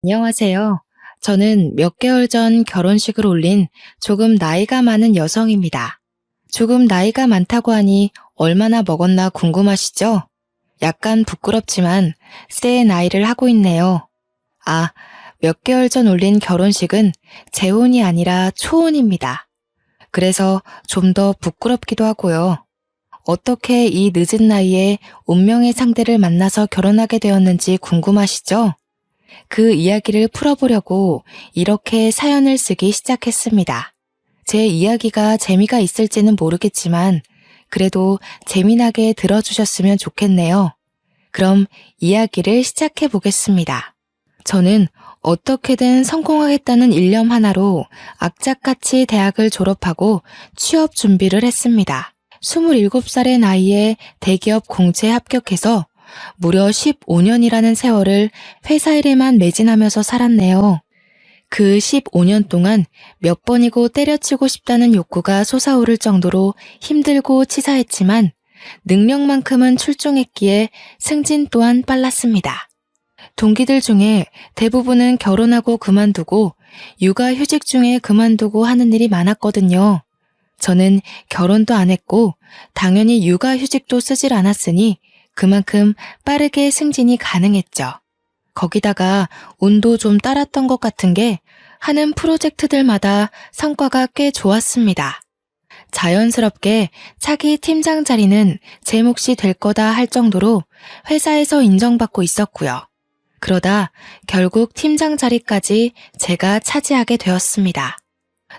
안녕하세요. 저는 몇 개월 전 결혼식을 올린 조금 나이가 많은 여성입니다. 조금 나이가 많다고 하니 얼마나 먹었나 궁금하시죠? 약간 부끄럽지만 새 나이를 하고 있네요. 아, 몇 개월 전 올린 결혼식은 재혼이 아니라 초혼입니다. 그래서 좀 더 부끄럽기도 하고요. 어떻게 이 늦은 나이에 운명의 상대를 만나서 결혼하게 되었는지 궁금하시죠? 그 이야기를 풀어보려고 이렇게 사연을 쓰기 시작했습니다. 제 이야기가 재미가 있을지는 모르겠지만 그래도 재미나게 들어주셨으면 좋겠네요. 그럼 이야기를 시작해 보겠습니다. 저는 어떻게든 성공하겠다는 일념 하나로 악착같이 대학을 졸업하고 취업 준비를 했습니다. 27살의 나이에 대기업 공채에 합격해서 무려 15년이라는 세월을 회사 일에만 매진하면서 살았네요. 그 15년 동안 몇 번이고 때려치고 싶다는 욕구가 솟아오를 정도로 힘들고 치사했지만 능력만큼은 출중했기에 승진 또한 빨랐습니다. 동기들 중에 대부분은 결혼하고 그만두고 육아휴직 중에 그만두고 하는 일이 많았거든요. 저는 결혼도 안 했고 당연히 육아휴직도 쓰질 않았으니 그만큼 빠르게 승진이 가능했죠. 거기다가 운도 좀 따랐던 것 같은 게 하는 프로젝트들마다 성과가 꽤 좋았습니다. 자연스럽게 차기 팀장 자리는 제 몫이 될 거다 할 정도로 회사에서 인정받고 있었고요. 그러다 결국 팀장 자리까지 제가 차지하게 되었습니다.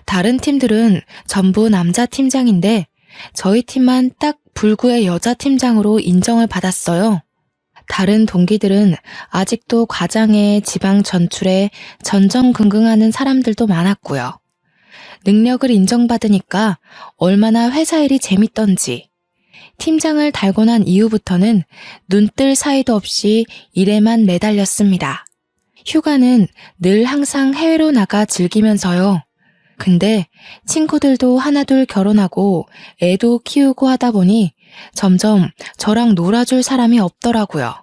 다른 팀들은 전부 남자 팀장인데 저희 팀만 딱 불구의 여자 팀장으로 인정을 받았어요. 다른 동기들은 아직도 과장에 지방 전출에 전전긍긍하는 사람들도 많았고요. 능력을 인정받으니까 얼마나 회사 일이 재밌던지 팀장을 달고 난 이후부터는 눈뜰 사이도 없이 일에만 매달렸습니다. 휴가는 늘 항상 해외로 나가 즐기면서요. 근데 친구들도 하나둘 결혼하고 애도 키우고 하다 보니 점점 저랑 놀아줄 사람이 없더라고요.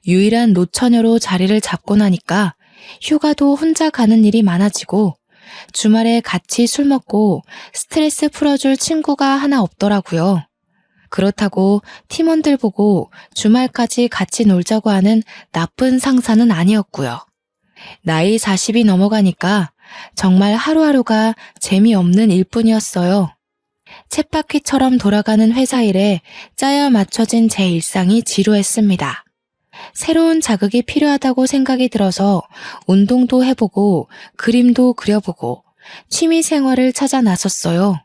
유일한 노처녀로 자리를 잡고 나니까 휴가도 혼자 가는 일이 많아지고 주말에 같이 술 먹고 스트레스 풀어줄 친구가 하나 없더라고요. 그렇다고 팀원들 보고 주말까지 같이 놀자고 하는 나쁜 상사는 아니었고요. 나이 40이 넘어가니까 정말 하루하루가 재미없는 일뿐이었어요. 쳇바퀴처럼 돌아가는 회사 일에 짜여 맞춰진 제 일상이 지루했습니다. 새로운 자극이 필요하다고 생각이 들어서 운동도 해보고 그림도 그려보고 취미 생활을 찾아 나섰어요.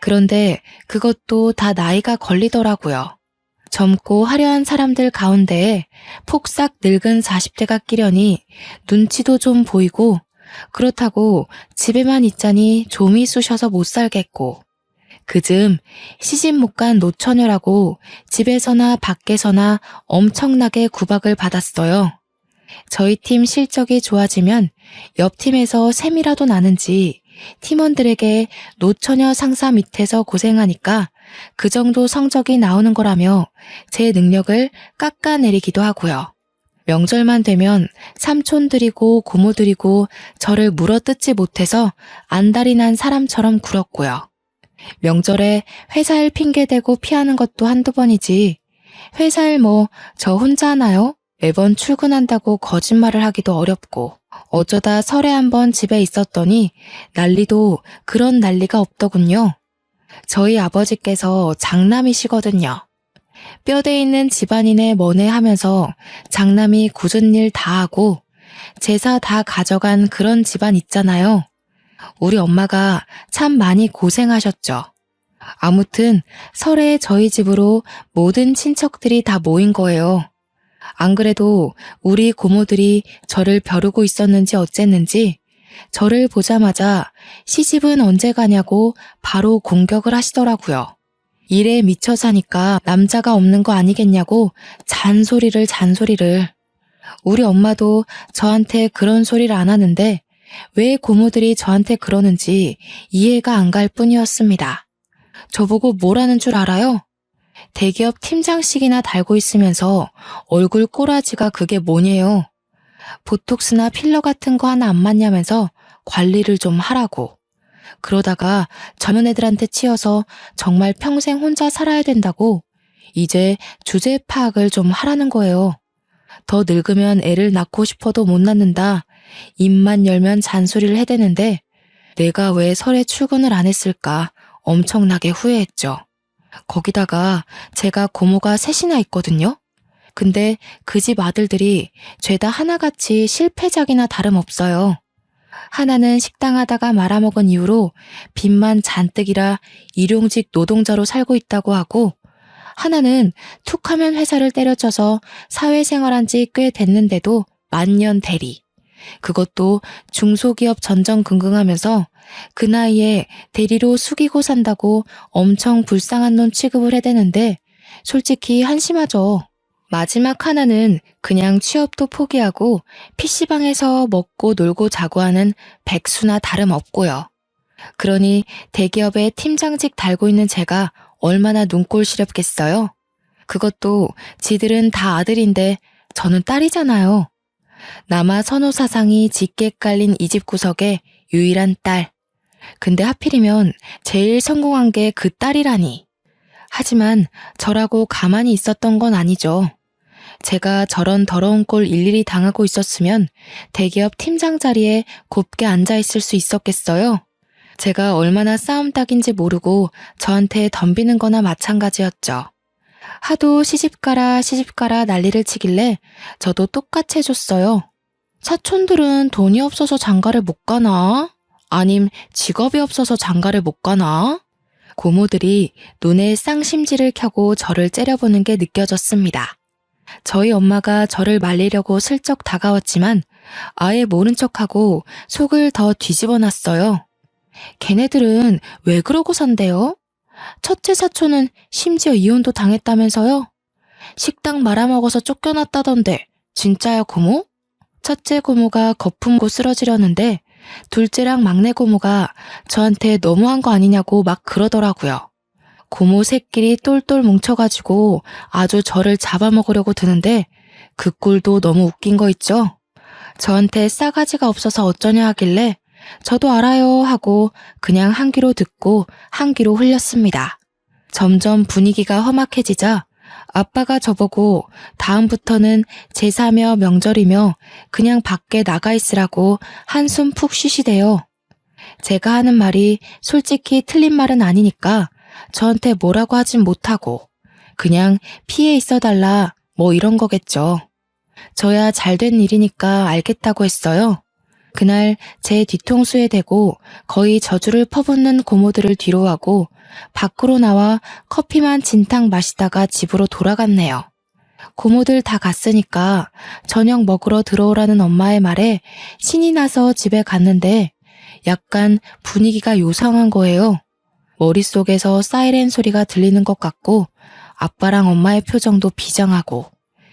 그런데 그것도 다 나이가 걸리더라고요. 젊고 화려한 사람들 가운데에 폭삭 늙은 40대가 끼려니 눈치도 좀 보이고 그렇다고 집에만 있자니 좀이 쑤셔서 못 살겠고 그즘 시집 못 간 노처녀라고 집에서나 밖에서나 엄청나게 구박을 받았어요. 저희 팀 실적이 좋아지면 옆 팀에서 셈이라도 나는지 팀원들에게 노처녀 상사 밑에서 고생하니까 그 정도 성적이 나오는 거라며 제 능력을 깎아내리기도 하고요. 명절만 되면 삼촌들이고 고모들이고 저를 물어뜯지 못해서 안달이 난 사람처럼 굴었고요. 명절에 회사 일 핑계대고 피하는 것도 한두 번이지 회사 일 뭐 저 혼자 하나요? 매번 출근한다고 거짓말을 하기도 어렵고 어쩌다 설에 한번 집에 있었더니 난리도 그런 난리가 없더군요. 저희 아버지께서 장남이시거든요. 뼈대 있는 집안인의 뭐네 하면서 장남이 굳은 일 다 하고 제사 다 가져간 그런 집안 있잖아요. 우리 엄마가 참 많이 고생하셨죠. 아무튼 설에 저희 집으로 모든 친척들이 다 모인 거예요. 안 그래도 우리 고모들이 저를 벼르고 있었는지 어쨌는지 저를 보자마자 시집은 언제 가냐고 바로 공격을 하시더라고요. 일에 미쳐 사니까 남자가 없는 거 아니겠냐고 잔소리를. 우리 엄마도 저한테 그런 소리를 안 하는데 왜 고모들이 저한테 그러는지 이해가 안 갈 뿐이었습니다. 저보고 뭐라는 줄 알아요? 대기업 팀장식이나 달고 있으면서 얼굴 꼬라지가 그게 뭐냐요. 보톡스나 필러 같은 거 하나 안 맞냐면서 관리를 좀 하라고. 그러다가 젊은 애들한테 치여서 정말 평생 혼자 살아야 된다고 이제 주제 파악을 좀 하라는 거예요. 더 늙으면 애를 낳고 싶어도 못 낳는다. 입만 열면 잔소리를 해대는데 내가 왜 설에 출근을 안 했을까 엄청나게 후회했죠. 거기다가 제가 고모가 셋이나 있거든요. 근데 그 집 아들들이 죄다 하나같이 실패작이나 다름없어요. 하나는 식당 하다가 말아먹은 이후로 빚만 잔뜩이라 일용직 노동자로 살고 있다고 하고, 하나는 툭하면 회사를 때려쳐서 사회생활한 지 꽤 됐는데도 만년 대리. 그것도 중소기업 전전긍긍하면서 그 나이에 대리로 숙이고 산다고 엄청 불쌍한 놈 취급을 해대는데 솔직히 한심하죠. 마지막 하나는 그냥 취업도 포기하고 PC방에서 먹고 놀고 자고 하는 백수나 다름없고요. 그러니 대기업에 팀장직 달고 있는 제가 얼마나 눈꼴 시렵겠어요? 그것도 지들은 다 아들인데 저는 딸이잖아요. 남아 선호 사상이 짙게 깔린 이 집 구석의 유일한 딸. 근데 하필이면 제일 성공한 게 그 딸이라니. 하지만 저라고 가만히 있었던 건 아니죠. 제가 저런 더러운 꼴 일일이 당하고 있었으면 대기업 팀장 자리에 곱게 앉아있을 수 있었겠어요? 제가 얼마나 싸움닭인지 모르고 저한테 덤비는 거나 마찬가지였죠. 하도 시집가라 난리를 치길래 저도 똑같이 해줬어요. 사촌들은 돈이 없어서 장가를 못 가나? 아님 직업이 없어서 장가를 못 가나? 고모들이 눈에 쌍심지를 켜고 저를 째려보는 게 느껴졌습니다. 저희 엄마가 저를 말리려고 슬쩍 다가왔지만 아예 모른 척하고 속을 더 뒤집어 놨어요. 걔네들은 왜 그러고 산대요? 첫째 사촌은 심지어 이혼도 당했다면서요? 식당 말아먹어서 쫓겨났다던데 진짜야 고모? 첫째 고모가 거품고 쓰러지려는데 둘째랑 막내 고모가 저한테 너무한 거 아니냐고 막 그러더라고요. 고모 새끼리 똘똘 뭉쳐가지고 아주 저를 잡아먹으려고 드는데 그 꼴도 너무 웃긴 거 있죠? 저한테 싸가지가 없어서 어쩌냐 하길래 저도 알아요 하고 그냥 한 귀로 듣고 한 귀로 흘렸습니다. 점점 분위기가 험악해지자 아빠가 저보고 다음부터는 제사며 명절이며 그냥 밖에 나가 있으라고 한숨 푹 쉬시대요. 제가 하는 말이 솔직히 틀린 말은 아니니까 저한테 뭐라고 하진 못하고 그냥 피해 있어달라 뭐 이런 거겠죠. 저야 잘된 일이니까 알겠다고 했어요. 그날 제 뒤통수에 대고 거의 저주를 퍼붓는 고모들을 뒤로하고 밖으로 나와 커피만 진탕 마시다가 집으로 돌아갔네요. 고모들 다 갔으니까 저녁 먹으러 들어오라는 엄마의 말에 신이 나서 집에 갔는데 약간 분위기가 요상한 거예요. 머릿속에서 사이렌 소리가 들리는 것 같고 아빠랑 엄마의 표정도 비장하고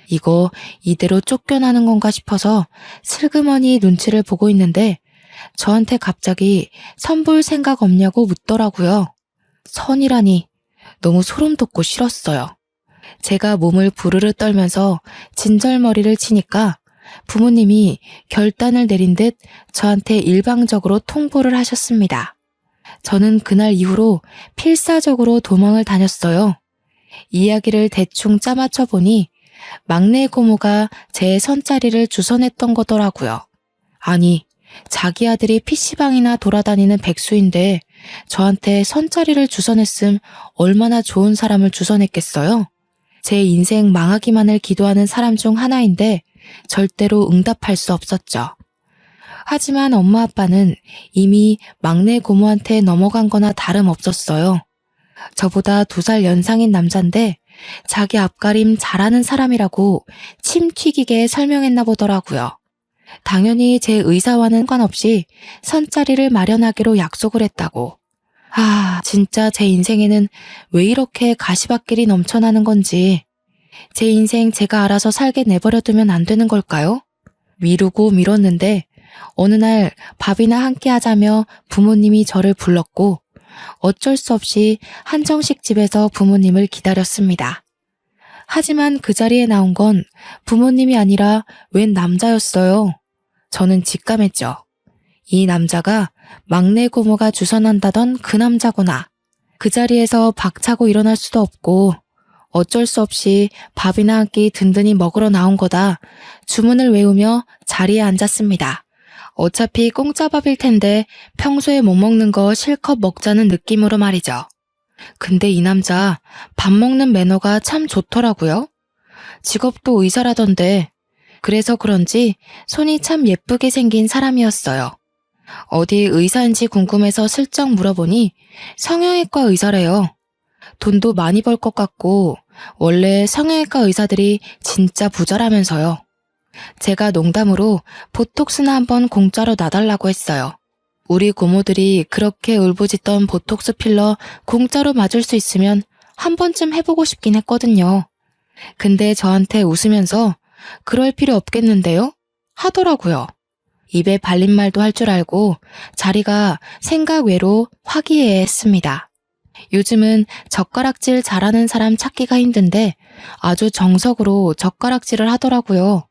이거 이대로 쫓겨나는 건가 싶어서 슬그머니 눈치를 보고 있는데 저한테 갑자기 선 볼 생각 없냐고 묻더라고요. 선이라니 너무 소름 돋고 싫었어요. 제가 몸을 부르르 떨면서 진절머리를 치니까 부모님이 결단을 내린 듯 저한테 일방적으로 통보를 하셨습니다. 저는 그날 이후로 필사적으로 도망을 다녔어요. 이야기를 대충 짜맞춰 보니 막내 고모가 제 선자리를 주선했던 거더라고요. 아니, 자기 아들이 PC방이나 돌아다니는 백수인데 저한테 선자리를 주선했음 얼마나 좋은 사람을 주선했겠어요? 제 인생 망하기만을 기도하는 사람 중 하나인데 절대로 응답할 수 없었죠. 하지만 엄마 아빠는 이미 막내 고모한테 넘어간 거나 다름없었어요. 저보다 2살 연상인 남잔데 자기 앞가림 잘하는 사람이라고 침 튀기게 설명했나 보더라고요. 당연히 제 의사와는 상관없이 선자리를 마련하기로 약속을 했다고. 진짜 제 인생에는 왜 이렇게 가시밭길이 넘쳐나는 건지. 제 인생 제가 알아서 살게 내버려두면 안 되는 걸까요? 미루고 미뤘는데 어느 날 밥이나 함께 하자며 부모님이 저를 불렀고 어쩔 수 없이 한정식 집에서 부모님을 기다렸습니다. 하지만 그 자리에 나온 건 부모님이 아니라 웬 남자였어요. 저는 직감했죠. 이 남자가 막내 고모가 주선한다던 그 남자구나. 그 자리에서 박차고 일어날 수도 없고 어쩔 수 없이 밥이나 한 끼 든든히 먹으러 나온 거다. 주문을 외우며 자리에 앉았습니다. 어차피 공짜 밥일 텐데 평소에 못 먹는 거 실컷 먹자는 느낌으로 말이죠. 근데 이 남자 밥 먹는 매너가 참 좋더라고요. 직업도 의사라던데 그래서 그런지 손이 참 예쁘게 생긴 사람이었어요. 어디 의사인지 궁금해서 슬쩍 물어보니 성형외과 의사래요. 돈도 많이 벌 것 같고 원래 성형외과 의사들이 진짜 부자라면서요. 제가 농담으로 보톡스나 한번 공짜로 놔달라고 했어요. 우리 고모들이 그렇게 울부짖던 보톡스 필러 공짜로 맞을 수 있으면 한 번쯤 해보고 싶긴 했거든요. 근데 저한테 웃으면서 그럴 필요 없겠는데요? 하더라고요. 입에 발린 말도 할 줄 알고 자리가 생각 외로 화기애애했습니다. 요즘은 젓가락질 잘하는 사람 찾기가 힘든데 아주 정석으로 젓가락질을 하더라고요.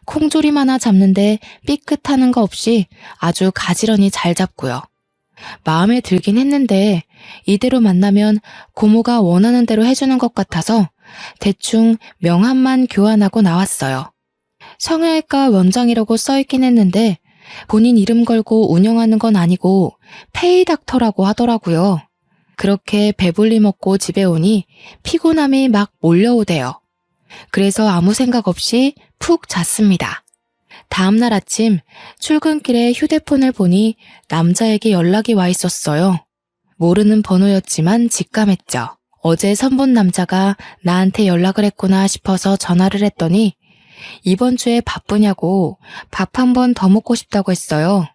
콩조림 하나 잡는데 삐끗하는 거 없이 아주 가지런히 잘 잡고요. 마음에 들긴 했는데 이대로 만나면 고모가 원하는 대로 해주는 것 같아서 대충 명함만 교환하고 나왔어요. 성형외과 원장이라고 써있긴 했는데 본인 이름 걸고 운영하는 건 아니고 페이닥터라고 하더라고요. 그렇게 배불리 먹고 집에 오니 피곤함이 막 몰려오대요. 그래서 아무 생각 없이 푹 잤습니다. 다음날 아침 출근길에 휴대폰을 보니 남자에게 연락이 와 있었어요. 모르는 번호였지만 직감했죠. 어제 선본 남자가 나한테 연락을 했구나 싶어서 전화를 했더니 이번 주에 바쁘냐고 밥 한 번 더 먹고 싶다고 했어요.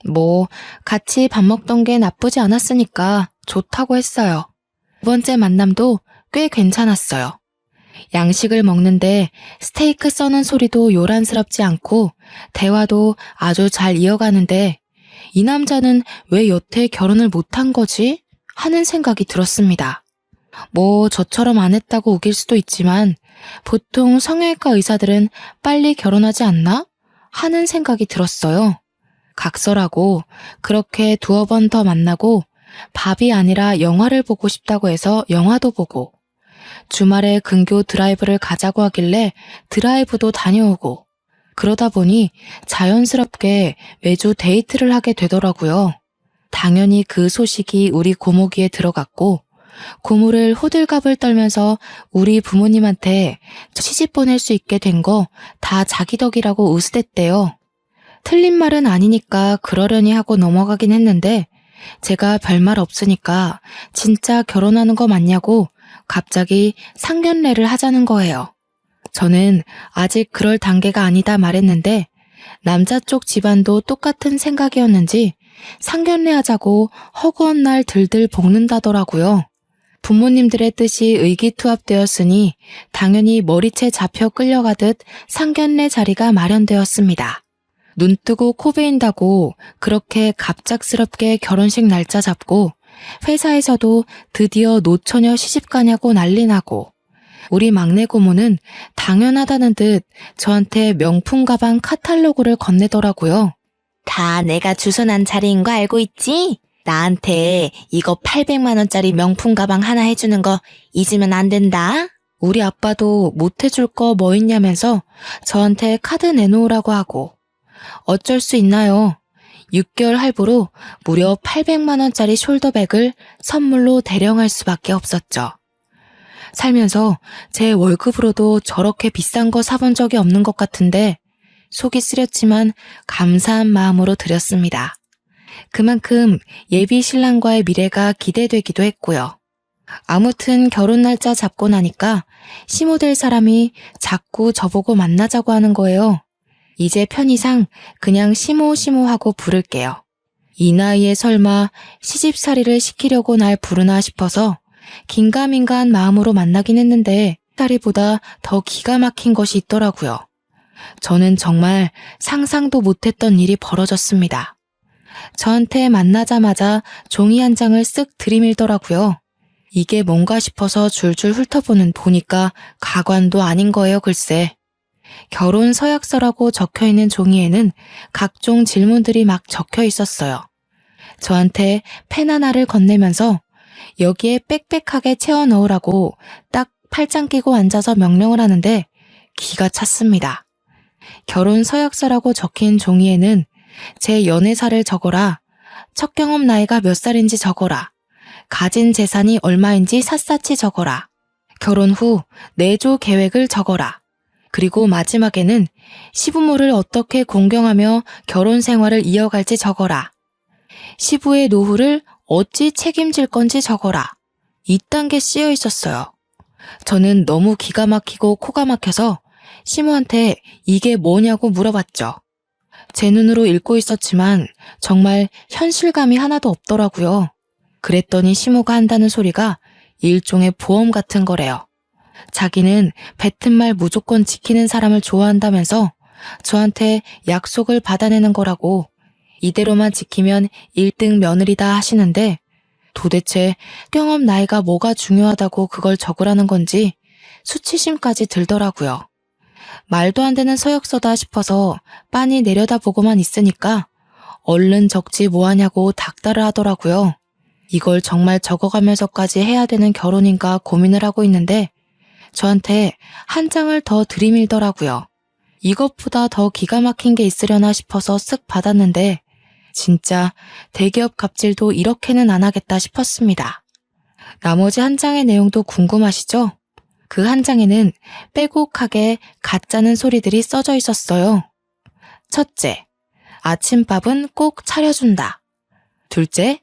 뭐 같이 밥 먹던 게 나쁘지 않았으니까 좋다고 했어요. 두 번째 만남도 꽤 괜찮았어요. 양식을 먹는데 스테이크 써는 소리도 요란스럽지 않고 대화도 아주 잘 이어가는데 이 남자는 왜 여태 결혼을 못한 거지? 하는 생각이 들었습니다. 뭐 저처럼 안 했다고 우길 수도 있지만 보통 성형외과 의사들은 빨리 결혼하지 않나? 하는 생각이 들었어요. 각설하고 그렇게 두어 번 더 만나고 밥이 아니라 영화를 보고 싶다고 해서 영화도 보고 주말에 근교 드라이브를 가자고 하길래 드라이브도 다녀오고 그러다 보니 자연스럽게 매주 데이트를 하게 되더라고요. 당연히 그 소식이 우리 고모 귀에 들어갔고 고모를 호들갑을 떨면서 우리 부모님한테 시집 보낼 수 있게 된 거 다 자기 덕이라고 으스댔대요. 틀린 말은 아니니까 그러려니 하고 넘어가긴 했는데 제가 별말 없으니까 진짜 결혼하는 거 맞냐고 갑자기 상견례를 하자는 거예요. 저는 아직 그럴 단계가 아니다 말했는데 남자 쪽 집안도 똑같은 생각이었는지 상견례 하자고 허구한 날 들들 볶는다더라고요. 부모님들의 뜻이 의기투합되었으니 당연히 머리채 잡혀 끌려가듯 상견례 자리가 마련되었습니다. 눈 뜨고 코 베인다고 그렇게 갑작스럽게 결혼식 날짜 잡고 회사에서도 드디어 노처녀 시집가냐고 난리 나고 우리 막내 고모는 당연하다는 듯 저한테 명품 가방 카탈로그를 건네더라고요. 다 내가 주선한 자리인 거 알고 있지? 나한테 이거 800만 원짜리 명품 가방 하나 해주는 거 잊으면 안 된다. 우리 아빠도 못 해줄 거 뭐 있냐면서 저한테 카드 내놓으라고 하고 어쩔 수 있나요? 6개월 할부로 무려 800만 원짜리 숄더백을 선물로 대령할 수밖에 없었죠. 살면서 제 월급으로도 저렇게 비싼 거 사본 적이 없는 것 같은데 속이 쓰렸지만 감사한 마음으로 드렸습니다. 그만큼 예비 신랑과의 미래가 기대되기도 했고요. 아무튼 결혼 날짜 잡고 나니까 시모될 사람이 자꾸 저보고 만나자고 하는 거예요. 이제 편의상 그냥 시모하고 부를게요. 이 나이에 설마 시집살이를 시키려고 날 부르나 싶어서 긴가민가한 마음으로 만나긴 했는데 살이보다 더 기가 막힌 것이 있더라고요. 저는 정말 상상도 못했던 일이 벌어졌습니다. 저한테 만나자마자 종이 한 장을 쓱 들이밀더라고요. 이게 뭔가 싶어서 줄줄 훑어보니까 가관도 아닌 거예요, 글쎄. 결혼 서약서라고 적혀있는 종이에는 각종 질문들이 막 적혀 있었어요. 저한테 펜 하나를 건네면서 여기에 빽빽하게 채워 넣으라고 딱 팔짱 끼고 앉아서 명령을 하는데 기가 찼습니다. 결혼 서약서라고 적힌 종이에는 제 연애사를 적어라, 첫 경험 나이가 몇 살인지 적어라, 가진 재산이 얼마인지 샅샅이 적어라, 결혼 후 내조 계획을 적어라, 그리고 마지막에는 시부모를 어떻게 공경하며 결혼 생활을 이어갈지 적어라, 시부의 노후를 어찌 책임질 건지 적어라. 이딴 게 쓰여 있었어요. 저는 너무 기가 막히고 코가 막혀서 시모한테 이게 뭐냐고 물어봤죠. 제 눈으로 읽고 있었지만 정말 현실감이 하나도 없더라고요. 그랬더니 시모가 한다는 소리가 일종의 보험 같은 거래요. 자기는 뱉은 말 무조건 지키는 사람을 좋아한다면서 저한테 약속을 받아내는 거라고, 이대로만 지키면 1등 며느리다 하시는데 도대체 경험 나이가 뭐가 중요하다고 그걸 적으라는 건지 수치심까지 들더라고요. 말도 안 되는 서약서다 싶어서 빤히 내려다보고만 있으니까 얼른 적지 뭐하냐고 닥달을 하더라고요. 이걸 정말 적어가면서까지 해야 되는 결혼인가 고민을 하고 있는데 저한테 한 장을 더 들이밀더라고요. 이것보다 더 기가 막힌 게 있으려나 싶어서 쓱 받았는데 진짜 대기업 갑질도 이렇게는 안 하겠다 싶었습니다. 나머지 한 장의 내용도 궁금하시죠? 그 한 장에는 빼곡하게 가짜는 소리들이 써져 있었어요. 첫째, 아침밥은 꼭 차려준다. 둘째,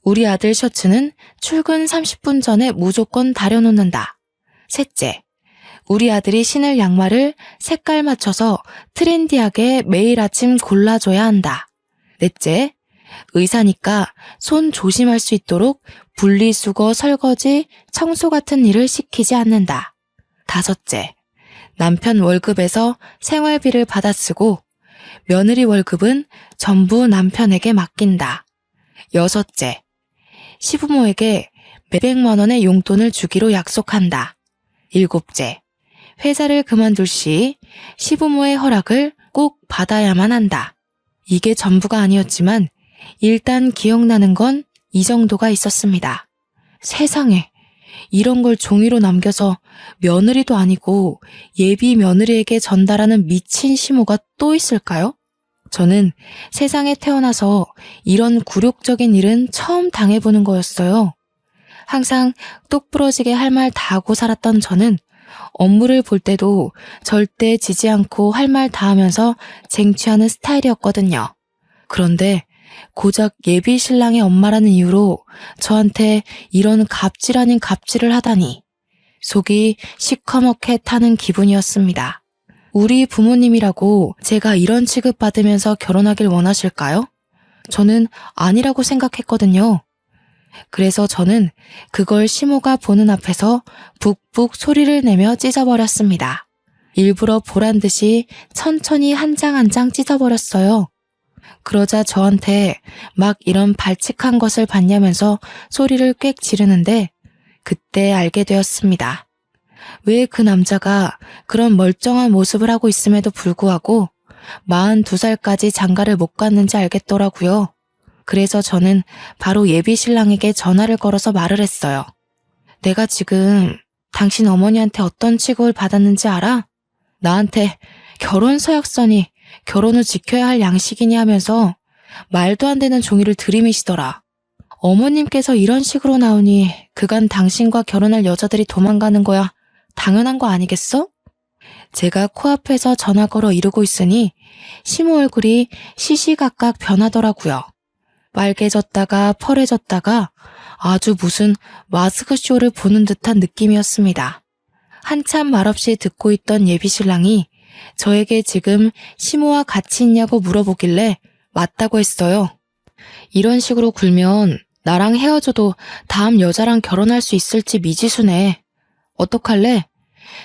우리 아들 셔츠는 출근 30분 전에 무조건 다려놓는다. 셋째, 우리 아들이 신을 양말을 색깔 맞춰서 트렌디하게 매일 아침 골라줘야 한다. 넷째, 의사니까 손 조심할 수 있도록 분리수거, 설거지, 청소 같은 일을 시키지 않는다. 다섯째, 남편 월급에서 생활비를 받아 쓰고 며느리 월급은 전부 남편에게 맡긴다. 여섯째, 시부모에게 몇백만 원의 용돈을 주기로 약속한다. 일곱째, 회사를 그만둘 시 시부모의 허락을 꼭 받아야만 한다. 이게 전부가 아니었지만 일단 기억나는 건 이 정도가 있었습니다. 세상에, 이런 걸 종이로 남겨서 며느리도 아니고 예비 며느리에게 전달하는 미친 시모가 또 있을까요? 저는 세상에 태어나서 이런 굴욕적인 일은 처음 당해보는 거였어요. 항상 똑부러지게 할 말 다 하고 살았던 저는 업무를 볼 때도 절대 지지 않고 할 말 다 하면서 쟁취하는 스타일이었거든요. 그런데 고작 예비 신랑의 엄마라는 이유로 저한테 이런 갑질 아닌 갑질을 하다니 속이 시커멓게 타는 기분이었습니다. 우리 부모님이라고 제가 이런 취급받으면서 결혼하길 원하실까요? 저는 아니라고 생각했거든요. 그래서 저는 그걸 시모가 보는 앞에서 북북 소리를 내며 찢어버렸습니다. 일부러 보란 듯이 천천히 한 장 한 장 찢어버렸어요. 그러자 저한테 막 이런 발칙한 것을 봤냐면서 소리를 꽥 지르는데 그때 알게 되었습니다. 왜 그 남자가 그런 멀쩡한 모습을 하고 있음에도 불구하고 42살까지 장가를 못 갔는지 알겠더라고요. 그래서 저는 바로 예비 신랑에게 전화를 걸어서 말을 했어요. 내가 지금 당신 어머니한테 어떤 취급을 받았는지 알아? 나한테 결혼 서약서니 결혼 후 지켜야 할 양식이니 하면서 말도 안 되는 종이를 들이미시더라. 어머님께서 이런 식으로 나오니 그간 당신과 결혼할 여자들이 도망가는 거야 당연한 거 아니겠어? 제가 코앞에서 전화 걸어 이러고 있으니 시모 얼굴이 시시각각 변하더라고요. 빨개졌다가 펄해졌다가 아주 무슨 마스크쇼를 보는 듯한 느낌이었습니다. 한참 말없이 듣고 있던 예비 신랑이 저에게 지금 시모와 같이 있냐고 물어보길래 맞다고 했어요. 이런 식으로 굴면 나랑 헤어져도 다음 여자랑 결혼할 수 있을지 미지수네. 어떡할래?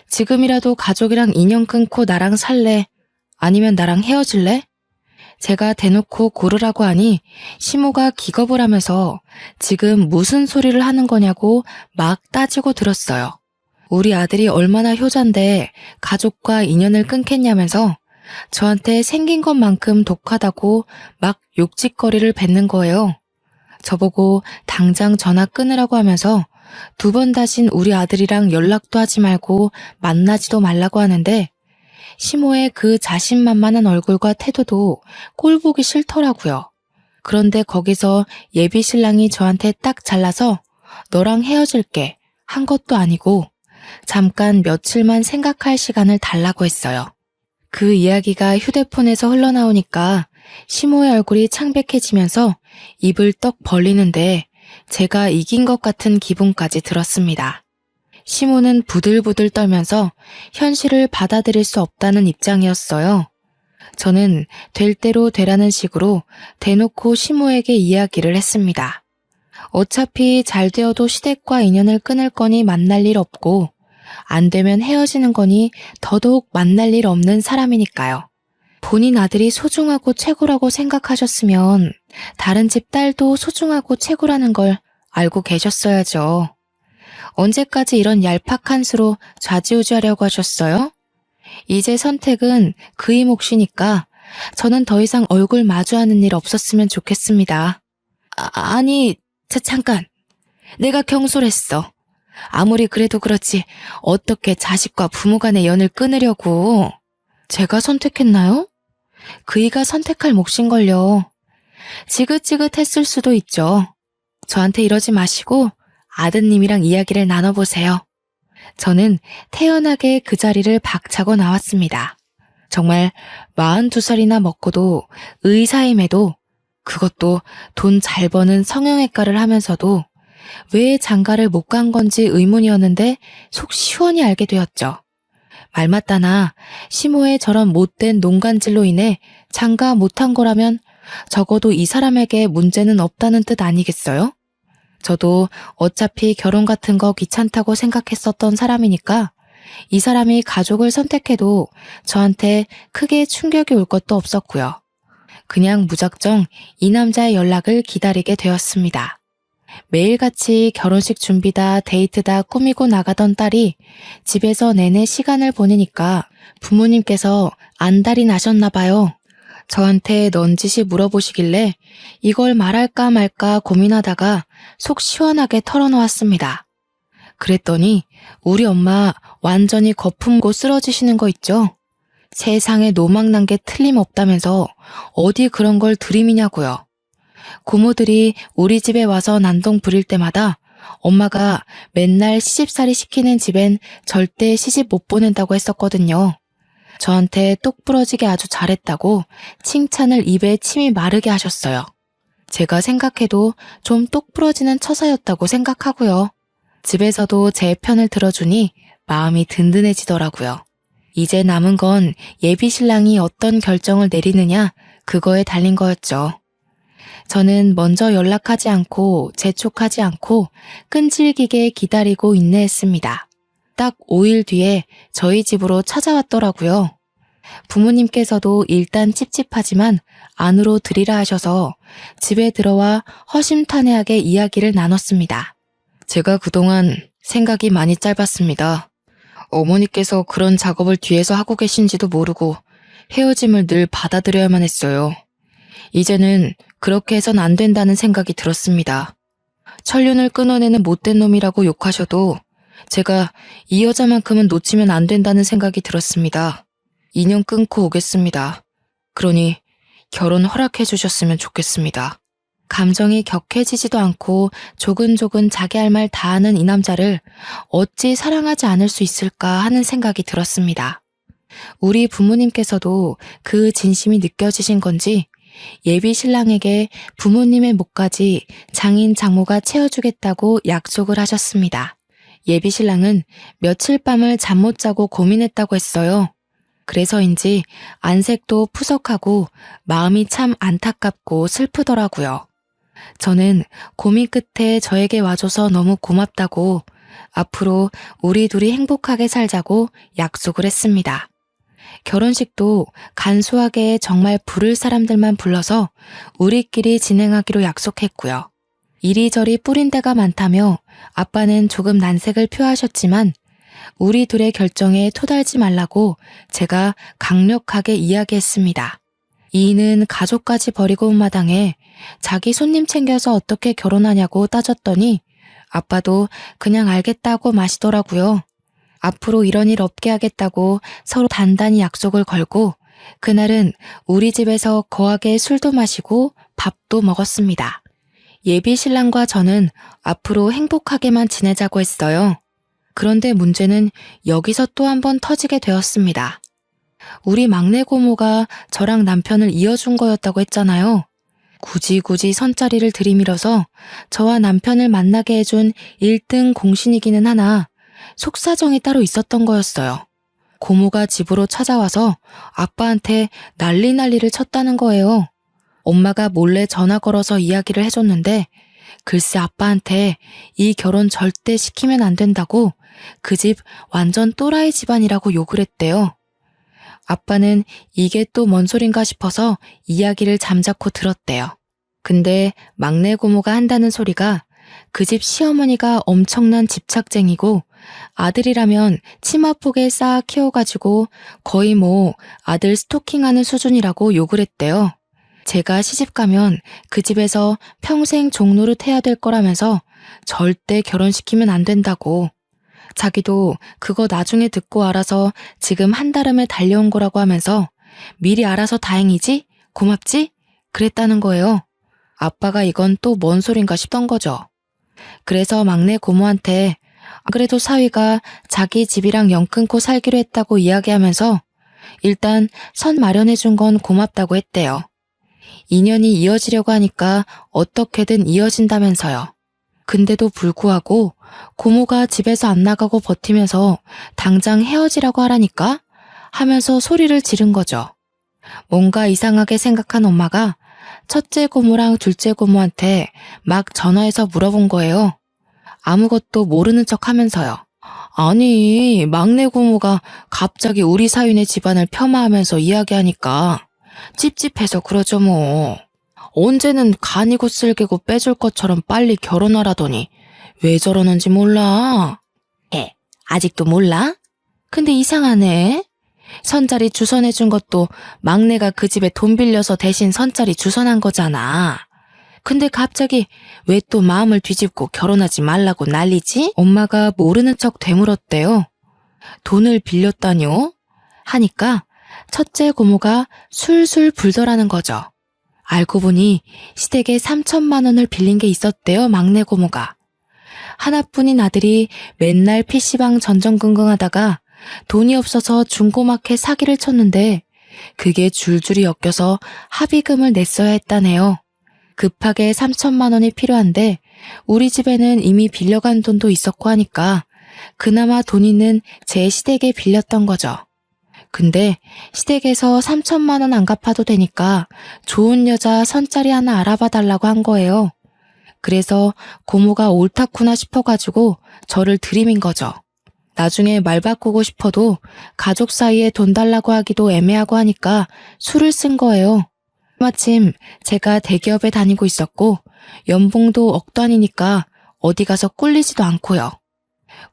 지금이라도 가족이랑 인연 끊고 나랑 살래? 아니면 나랑 헤어질래? 제가 대놓고 고르라고 하니 시모가 기겁을 하면서 지금 무슨 소리를 하는 거냐고 막 따지고 들었어요. 우리 아들이 얼마나 효자인데 가족과 인연을 끊겠냐면서 저한테 생긴 것만큼 독하다고 막 욕짓거리를 뱉는 거예요. 저보고 당장 전화 끊으라고 하면서 2번 다신 우리 아들이랑 연락도 하지 말고 만나지도 말라고 하는데 시모의 그 자신만만한 얼굴과 태도도 꼴 보기 싫더라고요. 그런데 거기서 예비 신랑이 저한테 딱 잘라서 너랑 헤어질게 한 것도 아니고 잠깐 며칠만 생각할 시간을 달라고 했어요. 그 이야기가 휴대폰에서 흘러나오니까 시모의 얼굴이 창백해지면서 입을 떡 벌리는데 제가 이긴 것 같은 기분까지 들었습니다. 시모는 부들부들 떨면서 현실을 받아들일 수 없다는 입장이었어요. 저는 될 대로 되라는 식으로 대놓고 시모에게 이야기를 했습니다. 어차피 잘 되어도 시댁과 인연을 끊을 거니 만날 일 없고 안 되면 헤어지는 거니 더더욱 만날 일 없는 사람이니까요. 본인 아들이 소중하고 최고라고 생각하셨으면 다른 집 딸도 소중하고 최고라는 걸 알고 계셨어야죠. 언제까지 이런 얄팍한 수로 좌지우지하려고 하셨어요? 이제 선택은 그의 몫이니까 저는 더 이상 얼굴 마주하는 일 없었으면 좋겠습니다. 아니, 잠깐. 내가 경솔했어. 아무리 그래도 그렇지 어떻게 자식과 부모 간의 연을 끊으려고. 제가 선택했나요? 그이가 선택할 몫인걸요. 지긋지긋했을 수도 있죠. 저한테 이러지 마시고 아드님이랑 이야기를 나눠보세요. 저는 태연하게 그 자리를 박차고 나왔습니다. 정말 42살이나 먹고도 의사임에도 그것도 돈 잘 버는 성형외과를 하면서도 왜 장가를 못 간 건지 의문이었는데 속 시원히 알게 되었죠. 말 맞다나 시모의 저런 못된 농간질로 인해 장가 못한 거라면 적어도 이 사람에게 문제는 없다는 뜻 아니겠어요? 저도 어차피 결혼 같은 거 귀찮다고 생각했었던 사람이니까 이 사람이 가족을 선택해도 저한테 크게 충격이 올 것도 없었고요. 그냥 무작정 이 남자의 연락을 기다리게 되었습니다. 매일같이 결혼식 준비다 데이트다 꾸미고 나가던 딸이 집에서 내내 시간을 보내니까 부모님께서 안달이 나셨나 봐요. 저한테 넌지시 물어보시길래 이걸 말할까 말까 고민하다가 속 시원하게 털어놓았습니다. 그랬더니 우리 엄마 완전히 거품고 쓰러지시는 거 있죠? 세상에 노망난 게 틀림없다면서 어디 그런 걸 들이미냐고요. 고모들이 우리 집에 와서 난동 부릴 때마다 엄마가 맨날 시집살이 시키는 집엔 절대 시집 못 보낸다고 했었거든요. 저한테 똑부러지게 아주 잘했다고 칭찬을 입에 침이 마르게 하셨어요. 제가 생각해도 좀 똑부러지는 처사였다고 생각하고요. 집에서도 제 편을 들어주니 마음이 든든해지더라고요. 이제 남은 건 예비 신랑이 어떤 결정을 내리느냐 그거에 달린 거였죠. 저는 먼저 연락하지 않고 재촉하지 않고 끈질기게 기다리고 인내했습니다. 딱 5일 뒤에 저희 집으로 찾아왔더라고요. 부모님께서도 일단 찝찝하지만 안으로 들이라 하셔서 집에 들어와 허심탄회하게 이야기를 나눴습니다. 제가 그동안 생각이 많이 짧았습니다. 어머니께서 그런 작업을 뒤에서 하고 계신지도 모르고 헤어짐을 늘 받아들여야만 했어요. 이제는 그렇게 해선 안 된다는 생각이 들었습니다. 천륜을 끊어내는 못된 놈이라고 욕하셔도 제가 이 여자만큼은 놓치면 안 된다는 생각이 들었습니다. 인연 끊고 오겠습니다. 그러니 결혼 허락해 주셨으면 좋겠습니다. 감정이 격해지지도 않고 조근조근 자기 할 말 다 하는 이 남자를 어찌 사랑하지 않을 수 있을까 하는 생각이 들었습니다. 우리 부모님께서도 그 진심이 느껴지신 건지 예비 신랑에게 부모님의 몫까지 장인 장모가 채워주겠다고 약속을 하셨습니다. 예비 신랑은 며칠 밤을 잠 못 자고 고민했다고 했어요. 그래서인지 안색도 푸석하고 마음이 참 안타깝고 슬프더라고요. 저는 고민 끝에 저에게 와줘서 너무 고맙다고 앞으로 우리 둘이 행복하게 살자고 약속을 했습니다. 결혼식도 간소하게 정말 부를 사람들만 불러서 우리끼리 진행하기로 약속했고요. 이리저리 뿌린 데가 많다며 아빠는 조금 난색을 표하셨지만 우리 둘의 결정에 토달지 말라고 제가 강력하게 이야기했습니다. 이인은 가족까지 버리고 온 마당에 자기 손님 챙겨서 어떻게 결혼하냐고 따졌더니 아빠도 그냥 알겠다고 마시더라고요. 앞으로 이런 일 없게 하겠다고 서로 단단히 약속을 걸고 그날은 우리 집에서 거하게 술도 마시고 밥도 먹었습니다. 예비 신랑과 저는 앞으로 행복하게만 지내자고 했어요. 그런데 문제는 여기서 또 한 번 터지게 되었습니다. 우리 막내 고모가 저랑 남편을 이어준 거였다고 했잖아요. 굳이 선자리를 들이밀어서 저와 남편을 만나게 해준 1등 공신이기는 하나 속사정이 따로 있었던 거였어요. 고모가 집으로 찾아와서 아빠한테 난리를 쳤다는 거예요. 엄마가 몰래 전화 걸어서 이야기를 해줬는데 글쎄 아빠한테 이 결혼 절대 시키면 안 된다고 그 집 완전 또라이 집안이라고 욕을 했대요. 아빠는 이게 또 뭔 소린가 싶어서 이야기를 잠자코 들었대요. 근데 막내 고모가 한다는 소리가 그 집 시어머니가 엄청난 집착쟁이고 아들이라면 치마폭에 쌓아 키워가지고 거의 아들 스토킹하는 수준이라고 욕을 했대요. 제가 시집가면 그 집에서 평생 종노릇 해야 될 거라면서 절대 결혼시키면 안 된다고. 자기도 그거 나중에 듣고 알아서 지금 한달음에 달려온 거라고 하면서 미리 알아서 다행이지? 고맙지? 그랬다는 거예요. 아빠가 이건 또 뭔 소린가 싶던 거죠. 그래서 막내 고모한테 그래도 사위가 자기 집이랑 연 끊고 살기로 했다고 이야기하면서 일단 선 마련해 준 건 고맙다고 했대요. 인연이 이어지려고 하니까 어떻게든 이어진다면서요. 근데도 불구하고 고모가 집에서 안 나가고 버티면서 당장 헤어지라고 하라니까 하면서 소리를 지른 거죠. 뭔가 이상하게 생각한 엄마가 첫째 고모랑 둘째 고모한테 막 전화해서 물어본 거예요. 아무것도 모르는 척 하면서요. 아니, 막내 고모가 갑자기 우리 사위네 집안을 폄하하면서 이야기하니까 찝찝해서 그러죠 뭐. 언제는 간이고 쓸개고 빼줄 것처럼 빨리 결혼하라더니 왜 저러는지 몰라? 아직도 몰라? 근데 이상하네. 선자리 주선해준 것도 막내가 그 집에 돈 빌려서 대신 선자리 주선한 거잖아. 근데 갑자기 왜 또 마음을 뒤집고 결혼하지 말라고 난리지? 엄마가 모르는 척 되물었대요. 돈을 빌렸다뇨? 하니까 첫째 고모가 술술 불더라는 거죠. 알고 보니 시댁에 3천만 원을 빌린 게 있었대요, 막내 고모가. 하나뿐인 아들이 맨날 PC방 전전긍긍하다가 돈이 없어서 중고마켓 사기를 쳤는데 그게 줄줄이 엮여서 합의금을 냈어야 했다네요. 급하게 3천만 원이 필요한데 우리 집에는 이미 빌려간 돈도 있었고 하니까 그나마 돈 있는 제 시댁에 빌렸던 거죠. 근데 시댁에서 3천만 원 안 갚아도 되니까 좋은 여자 선자리 하나 알아봐 달라고 한 거예요. 그래서 고모가 옳다구나 싶어가지고 저를 들이민 거죠. 나중에 말 바꾸고 싶어도 가족 사이에 돈 달라고 하기도 애매하고 하니까 술을 쓴 거예요. 마침 제가 대기업에 다니고 있었고 연봉도 억 단위니까 어디 가서 꿀리지도 않고요.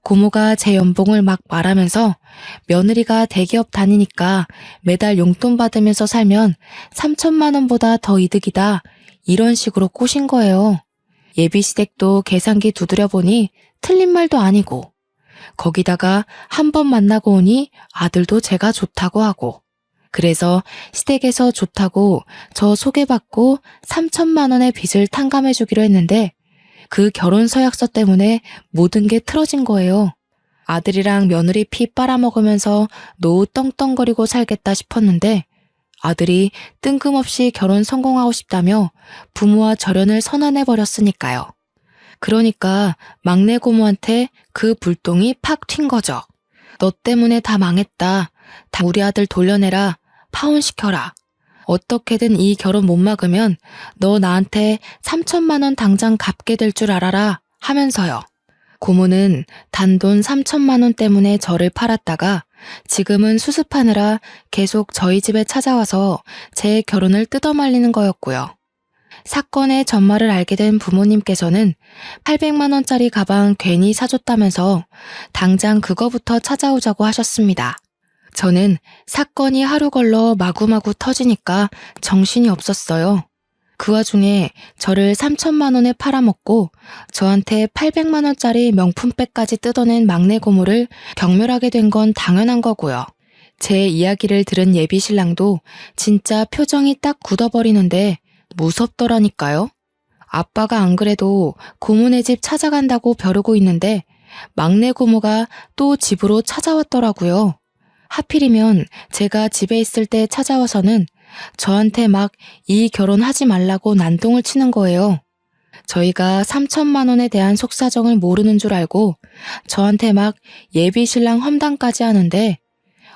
고모가 제 연봉을 막 말하면서 며느리가 대기업 다니니까 매달 용돈 받으면서 살면 3천만 원보다 더 이득이다. 이런 식으로 꼬신 거예요. 예비시댁도 계산기 두드려 보니 틀린 말도 아니고 거기다가 한 번 만나고 오니 아들도 제가 좋다고 하고 그래서 시댁에서 좋다고 저 소개받고 3천만 원의 빚을 탕감해 주기로 했는데 그 결혼 서약서 때문에 모든 게 틀어진 거예요. 아들이랑 며느리 피 빨아먹으면서 노후 떵떵거리고 살겠다 싶었는데 아들이 뜬금없이 결혼 성공하고 싶다며 부모와 절연을 선언해버렸으니까요. 그러니까 막내 고모한테 그 불똥이 팍 튄 거죠. 너 때문에 다 망했다. 다 우리 아들 돌려내라. 파혼시켜라. 어떻게든 이 결혼 못 막으면 너 나한테 3천만 원 당장 갚게 될 줄 알아라 하면서요. 고모는 단돈 3천만 원 때문에 저를 팔았다가 지금은 수습하느라 계속 저희 집에 찾아와서 제 결혼을 뜯어말리는 거였고요. 사건의 전말을 알게 된 부모님께서는 800만 원짜리 가방 괜히 사줬다면서 당장 그거부터 찾아오자고 하셨습니다. 저는 사건이 하루 걸러 마구마구 터지니까 정신이 없었어요. 그 와중에 저를 3천만 원에 팔아먹고 저한테 800만 원짜리 명품백까지 뜯어낸 막내 고모를 경멸하게 된 건 당연한 거고요. 제 이야기를 들은 예비 신랑도 진짜 표정이 딱 굳어버리는데 무섭더라니까요. 아빠가 안 그래도 고모네 집 찾아간다고 벼르고 있는데 막내 고모가 또 집으로 찾아왔더라고요. 하필이면 제가 집에 있을 때 찾아와서는 저한테 막 이 결혼하지 말라고 난동을 치는 거예요. 저희가 3천만 원에 대한 속사정을 모르는 줄 알고 저한테 막 예비 신랑 험담까지 하는데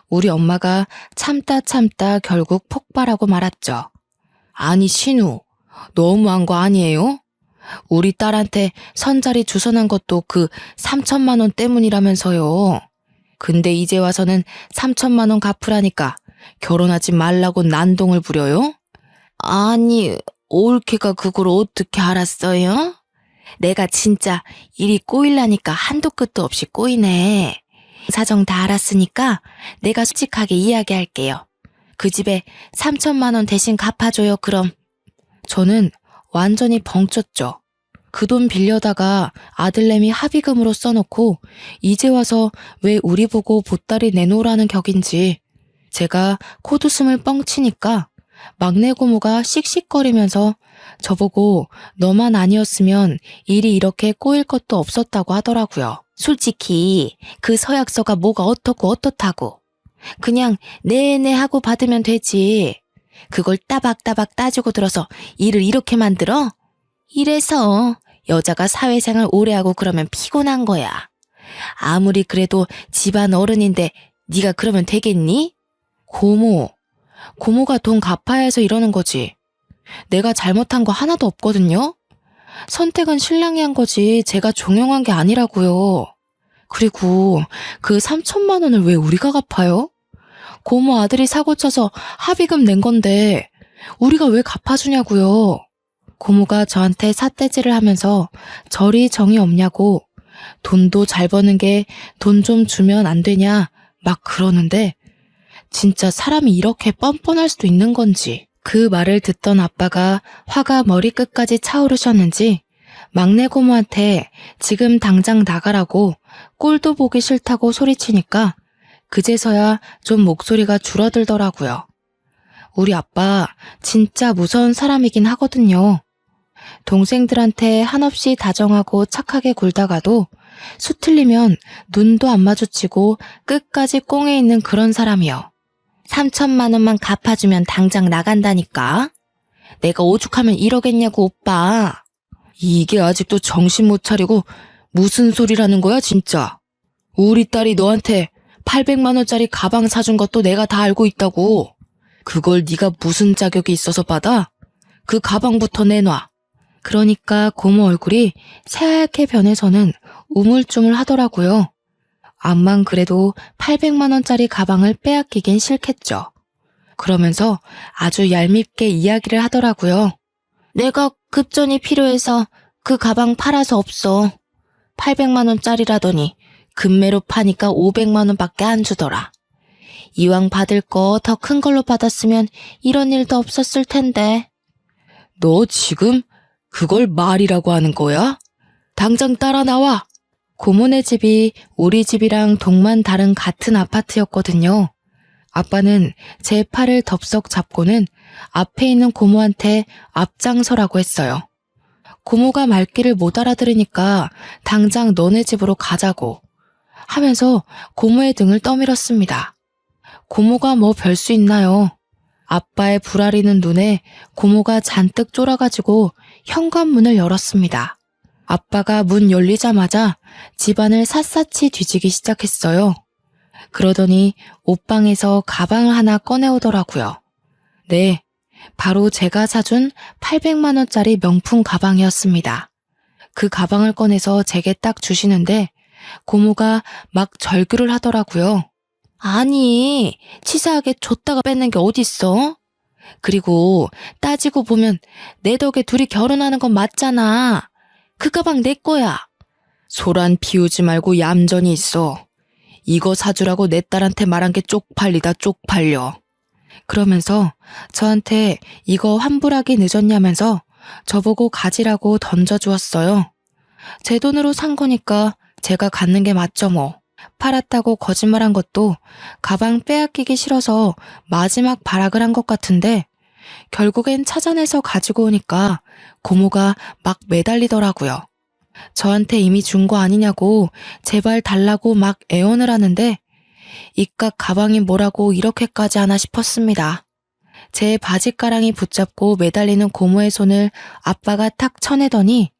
우리 엄마가 참다 결국 폭발하고 말았죠. 아니 신우, 너무한 거 아니에요? 우리 딸한테 선자리 주선한 것도 그 3천만 원 때문이라면서요. 근데 이제 와서는 3천만 원 갚으라니까 결혼하지 말라고 난동을 부려요? 아니, 올케가 그걸 어떻게 알았어요? 내가 진짜 일이 꼬일라니까 한도 끝도 없이 꼬이네. 사정 다 알았으니까 내가 솔직하게 이야기할게요. 그 집에 3천만 원 대신 갚아줘요, 그럼. 저는 완전히 벙쪘죠. 그 돈 빌려다가 아들내미 합의금으로 써놓고 이제 와서 왜 우리 보고 보따리 내놓으라는 격인지 제가 코웃음을 뻥치니까 막내 고모가 씩씩거리면서 저보고 너만 아니었으면 일이 이렇게 꼬일 것도 없었다고 하더라고요. 솔직히 그 서약서가 뭐가 어떻고 어떻다고. 그냥 네네 하고 받으면 되지. 그걸 따박따박 따지고 들어서 일을 이렇게 만들어? 이래서 여자가 사회생활 오래 하고 그러면 피곤한 거야. 아무리 그래도 집안 어른인데 네가 그러면 되겠니? 고모가 돈 갚아야 해서 이러는 거지. 내가 잘못한 거 하나도 없거든요. 선택은 신랑이 한 거지 제가 종용한 게 아니라고요. 그리고 그 3천만 원을 왜 우리가 갚아요? 고모 아들이 사고 쳐서 합의금 낸 건데 우리가 왜 갚아주냐고요. 고모가 저한테 삿대질을 하면서 저리 정이 없냐고 돈도 잘 버는 게 돈 좀 주면 안 되냐 막 그러는데 진짜 사람이 이렇게 뻔뻔할 수도 있는 건지. 그 말을 듣던 아빠가 화가 머리끝까지 차오르셨는지 막내 고모한테 지금 당장 나가라고 꼴도 보기 싫다고 소리치니까 그제서야 좀 목소리가 줄어들더라고요. 우리 아빠 진짜 무서운 사람이긴 하거든요. 동생들한테 한없이 다정하고 착하게 굴다가도 수틀리면 눈도 안 마주치고 끝까지 꽁에 있는 그런 사람이요. 3천만 원만 갚아주면 당장 나간다니까. 내가 오죽하면 이러겠냐고 오빠. 이게 아직도 정신 못 차리고 무슨 소리라는 거야 진짜. 우리 딸이 너한테 800만 원짜리 가방 사준 것도 내가 다 알고 있다고. 그걸 네가 무슨 자격이 있어서 받아? 그 가방부터 내놔. 그러니까 고모 얼굴이 새하얗게 변해서는 우물쭈물 하더라고요. 암만 그래도 800만 원짜리 가방을 빼앗기긴 싫겠죠. 그러면서 아주 얄밉게 이야기를 하더라고요. 내가 급전이 필요해서 그 가방 팔아서 없어. 800만 원짜리라더니 금매로 파니까 500만 원밖에 안 주더라. 이왕 받을 거 더 큰 걸로 받았으면 이런 일도 없었을 텐데. 너 지금 그걸 말이라고 하는 거야? 당장 따라 나와. 고모네 집이 우리 집이랑 동만 다른 같은 아파트였거든요. 아빠는 제 팔을 덥석 잡고는 앞에 있는 고모한테 앞장서라고 했어요. 고모가 말귀를 못 알아들으니까 당장 너네 집으로 가자고 하면서 고모의 등을 떠밀었습니다. 고모가 뭐 별 수 있나요? 아빠의 불아리는 눈에 고모가 잔뜩 쫄아가지고 현관문을 열었습니다. 아빠가 문 열리자마자 집안을 샅샅이 뒤지기 시작했어요. 그러더니 옷방에서 가방을 하나 꺼내오더라고요. 네, 바로 제가 사준 800만 원짜리 명품 가방이었습니다. 그 가방을 꺼내서 제게 딱 주시는데 고모가 막 절규를 하더라고요. 아니, 치사하게 줬다가 뺏는 게 어딨어? 그리고 따지고 보면 내 덕에 둘이 결혼하는 건 맞잖아. 그 가방 내 거야. 소란 피우지 말고 얌전히 있어. 이거 사주라고 내 딸한테 말한 게 쪽팔리다 쪽팔려. 그러면서 저한테 이거 환불하기 늦었냐면서 저보고 가지라고 던져주었어요. 제 돈으로 산 거니까 제가 갖는 게 맞죠 뭐. 팔았다고 거짓말한 것도 가방 빼앗기기 싫어서 마지막 발악을 한 것 같은데 결국엔 찾아내서 가지고 오니까 고모가 막 매달리더라고요. 저한테 이미 준 거 아니냐고 제발 달라고 막 애원을 하는데 이깟 가방이 뭐라고 이렇게까지 하나 싶었습니다. 제 바지가랑이 붙잡고 매달리는 고모의 손을 아빠가 탁 쳐내더니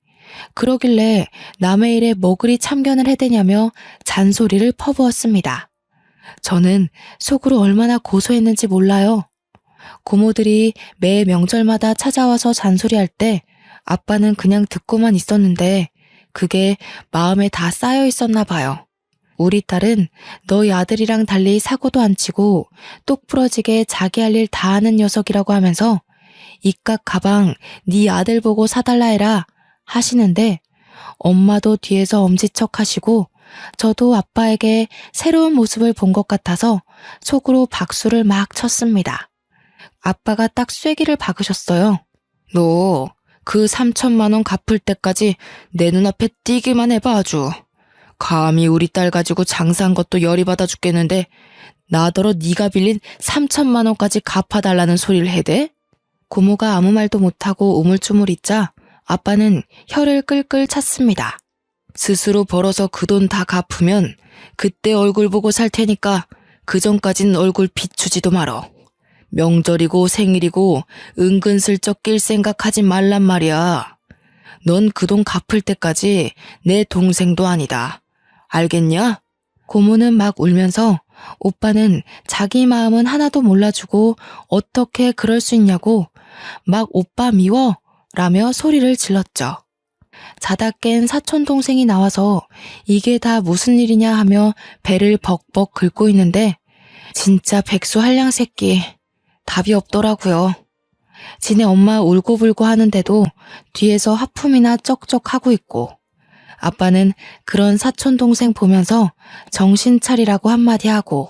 그러길래 남의 일에 뭐 그리 참견을 해대냐며 잔소리를 퍼부었습니다. 저는 속으로 얼마나 고소했는지 몰라요. 고모들이 매 명절마다 찾아와서 잔소리할 때 아빠는 그냥 듣고만 있었는데 그게 마음에 다 쌓여 있었나 봐요. 우리 딸은 너희 아들이랑 달리 사고도 안 치고 똑부러지게 자기 할 일 다 하는 녀석이라고 하면서 이깟 가방 네 아들 보고 사달라 해라 하시는데 엄마도 뒤에서 엄지척 하시고 저도 아빠에게 새로운 모습을 본 것 같아서 속으로 박수를 막 쳤습니다. 아빠가 딱 쐐기를 박으셨어요. 너 그 3천만 원 갚을 때까지 내 눈앞에 띄기만 해봐 아주. 감히 우리 딸 가지고 장사한 것도 열이 받아 죽겠는데 나더러 네가 빌린 3천만 원까지 갚아달라는 소리를 해대? 고모가 아무 말도 못하고 우물쭈물 있자 아빠는 혀를 끌끌 찼습니다. 스스로 벌어서 그 돈 다 갚으면 그때 얼굴 보고 살 테니까 그전까진 얼굴 비추지도 말어. 명절이고 생일이고 은근슬쩍 낄 생각하지 말란 말이야. 넌 그 돈 갚을 때까지 내 동생도 아니다. 알겠냐? 고모는 막 울면서 오빠는 자기 마음은 하나도 몰라주고 어떻게 그럴 수 있냐고 막 오빠 미워 라며 소리를 질렀죠. 자다 깬 사촌동생이 나와서 이게 다 무슨 일이냐 하며 배를 벅벅 긁고 있는데 진짜 백수 한량 새끼 답이 없더라고요. 지네 엄마 울고불고 하는데도 뒤에서 하품이나 쩍쩍 하고 있고 아빠는 그런 사촌동생 보면서 정신 차리라고 한마디 하고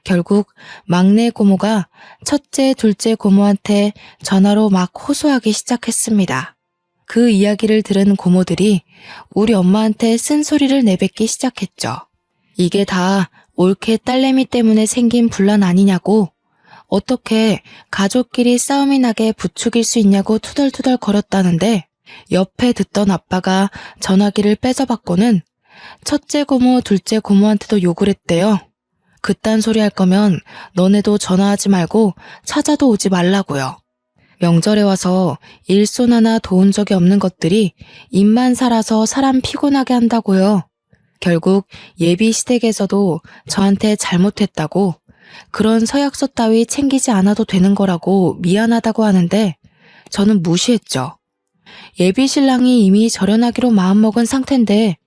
결국 막내 고모가 첫째, 둘째 고모한테 전화로 막 호소하기 시작했습니다. 그 이야기를 들은 고모들이 우리 엄마한테 쓴소리를 내뱉기 시작했죠. 이게 다 올케 딸내미 때문에 생긴 분란 아니냐고 어떻게 가족끼리 싸움이 나게 부추길 수 있냐고 투덜투덜 거렸다는데 옆에 듣던 아빠가 전화기를 뺏어받고는 첫째 고모, 둘째 고모한테도 욕을 했대요. 그딴 소리 할 거면 너네도 전화하지 말고 찾아도 오지 말라고요. 명절에 와서 일손 하나 도운 적이 없는 것들이 입만 살아서 사람 피곤하게 한다고요. 결국 예비 시댁에서도 저한테 잘못했다고 그런 서약서 따위 챙기지 않아도 되는 거라고 미안하다고 하는데 저는 무시했죠. 예비 신랑이 이미 절연하기로 마음먹은 상태인데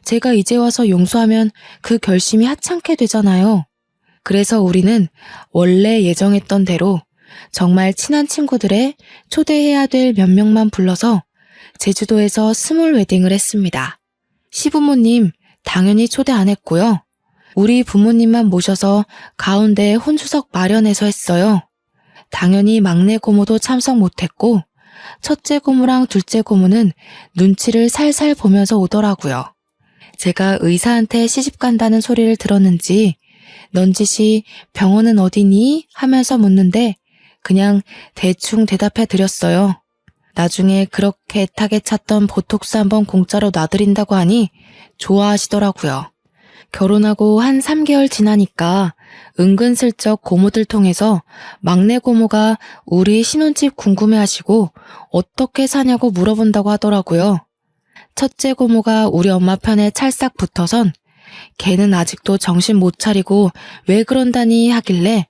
제가 이제 와서 용서하면 그 결심이 하찮게 되잖아요. 그래서 우리는 원래 예정했던 대로 정말 친한 친구들의 초대해야 될 몇 명만 불러서 제주도에서 스몰 웨딩을 했습니다. 시부모님 당연히 초대 안 했고요. 우리 부모님만 모셔서 가운데 혼주석 마련해서 했어요. 당연히 막내 고모도 참석 못했고 첫째 고모랑 둘째 고모는 눈치를 살살 보면서 오더라고요. 제가 의사한테 시집 간다는 소리를 들었는지 넌지시 병원은 어디니? 하면서 묻는데 그냥 대충 대답해 드렸어요. 나중에 그렇게 애타게 찾던 보톡스 한번 공짜로 놔드린다고 하니 좋아하시더라고요. 결혼하고 한 3개월 지나니까 은근슬쩍 고모들 통해서 막내 고모가 우리 신혼집 궁금해하시고 어떻게 사냐고 물어본다고 하더라고요. 첫째 고모가 우리 엄마 편에 찰싹 붙어선 걔는 아직도 정신 못 차리고 왜 그런다니 하길래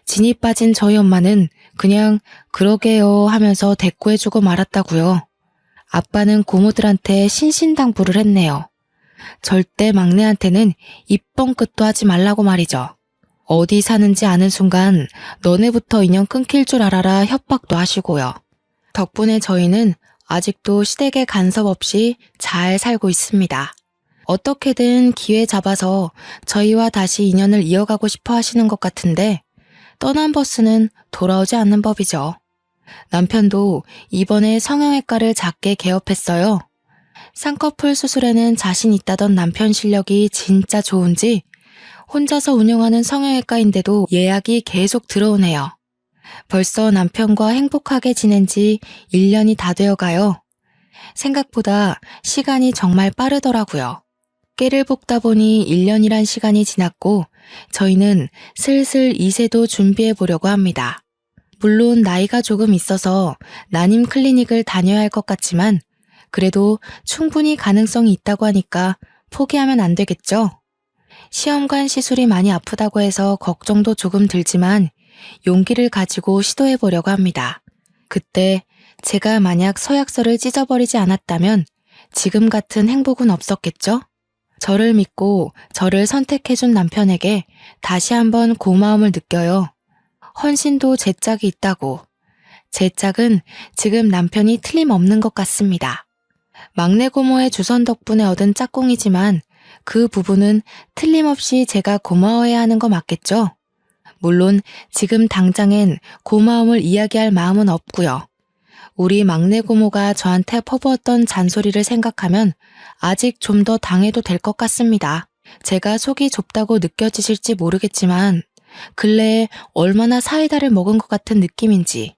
진이 빠진 저희 엄마는 그냥 그러게요 하면서 대꾸해주고 말았다고요. 아빠는 고모들한테 신신당부를 했네요. 절대 막내한테는 입 뻥끗도 하지 말라고 말이죠. 어디 사는지 아는 순간 너네부터 인연 끊길 줄 알아라 협박도 하시고요. 덕분에 저희는 아직도 시댁의 간섭 없이 잘 살고 있습니다. 어떻게든 기회 잡아서 저희와 다시 인연을 이어가고 싶어 하시는 것 같은데 떠난 버스는 돌아오지 않는 법이죠. 남편도 이번에 성형외과를 작게 개업했어요. 쌍꺼풀 수술에는 자신 있다던 남편 실력이 진짜 좋은지 혼자서 운영하는 성형외과인데도 예약이 계속 들어오네요. 벌써 남편과 행복하게 지낸 지 1년이 다 되어 가요. 생각보다 시간이 정말 빠르더라고요. 깨를 볶다 보니 1년이란 시간이 지났고 저희는 슬슬 2세도 준비해 보려고 합니다. 물론 나이가 조금 있어서 난임 클리닉을 다녀야 할 것 같지만 그래도 충분히 가능성이 있다고 하니까 포기하면 안 되겠죠? 시험관 시술이 많이 아프다고 해서 걱정도 조금 들지만 용기를 가지고 시도해 보려고 합니다. 그때 제가 만약 서약서를 찢어버리지 않았다면 지금 같은 행복은 없었겠죠? 저를 믿고 저를 선택해준 남편에게 다시 한번 고마움을 느껴요. 헌신도 제 짝이 있다고. 제 짝은 지금 남편이 틀림없는 것 같습니다. 막내 고모의 주선 덕분에 얻은 짝꿍이지만 그 부분은 틀림없이 제가 고마워해야 하는 거 맞겠죠? 물론 지금 당장엔 고마움을 이야기할 마음은 없고요. 우리 막내 고모가 저한테 퍼부었던 잔소리를 생각하면 아직 좀 더 당해도 될 것 같습니다. 제가 속이 좁다고 느껴지실지 모르겠지만 근래에 얼마나 사이다를 먹은 것 같은 느낌인지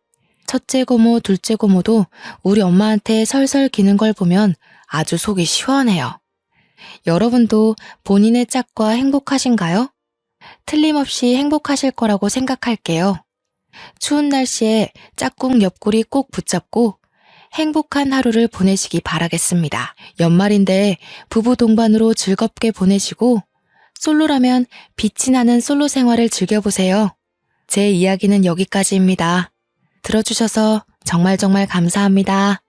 첫째 고모, 둘째 고모도 우리 엄마한테 설설 기는 걸 보면 아주 속이 시원해요. 여러분도 본인의 짝과 행복하신가요? 틀림없이 행복하실 거라고 생각할게요. 추운 날씨에 짝꿍 옆구리 꼭 붙잡고 행복한 하루를 보내시기 바라겠습니다. 연말인데 부부 동반으로 즐겁게 보내시고 솔로라면 빛이 나는 솔로 생활을 즐겨보세요. 제 이야기는 여기까지입니다. 들어주셔서 정말 감사합니다.